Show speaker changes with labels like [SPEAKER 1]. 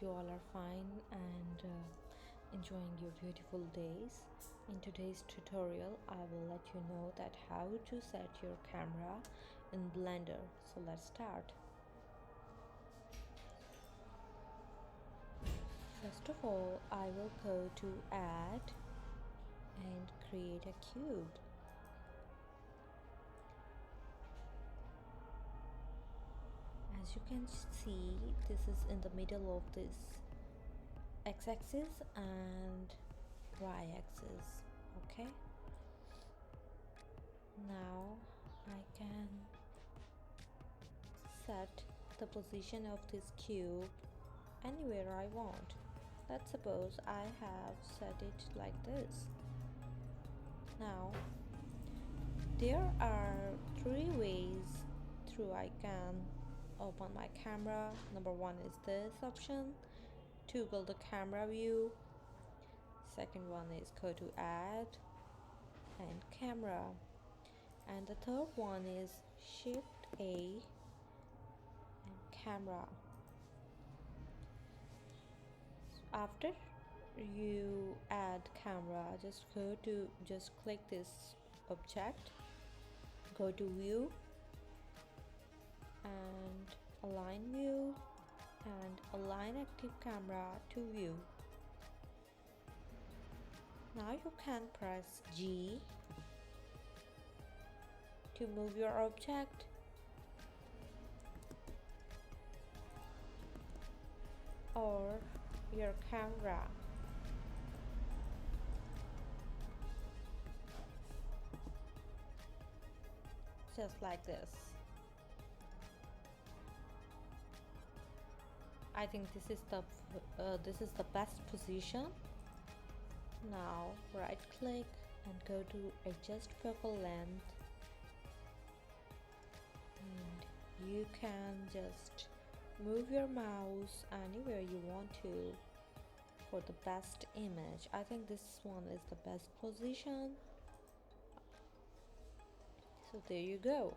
[SPEAKER 1] You all are fine and enjoying your beautiful days. In today's tutorial I will let you know that how to set your camera in Blender. So let's start. First of all, I will go to add and create a cube. As you can see, this is in the middle of this x-axis and y-axis. Okay, now I can set the position of this cube anywhere I want. Let's suppose I have set it like this. Now there are three ways through I can open my camera. Number one is this option, toggle the camera view. Second one is go to add and camera, and the third one is shift A and camera. After you add camera, just click this object, go to view and align view and align active camera to view. Now you can press G to move your object or your camera. Just like this. I think this is the best position. Now right click and go to adjust focal length, and you can just move your mouse anywhere you want to for the best image. I think this one is the best position. So there you go.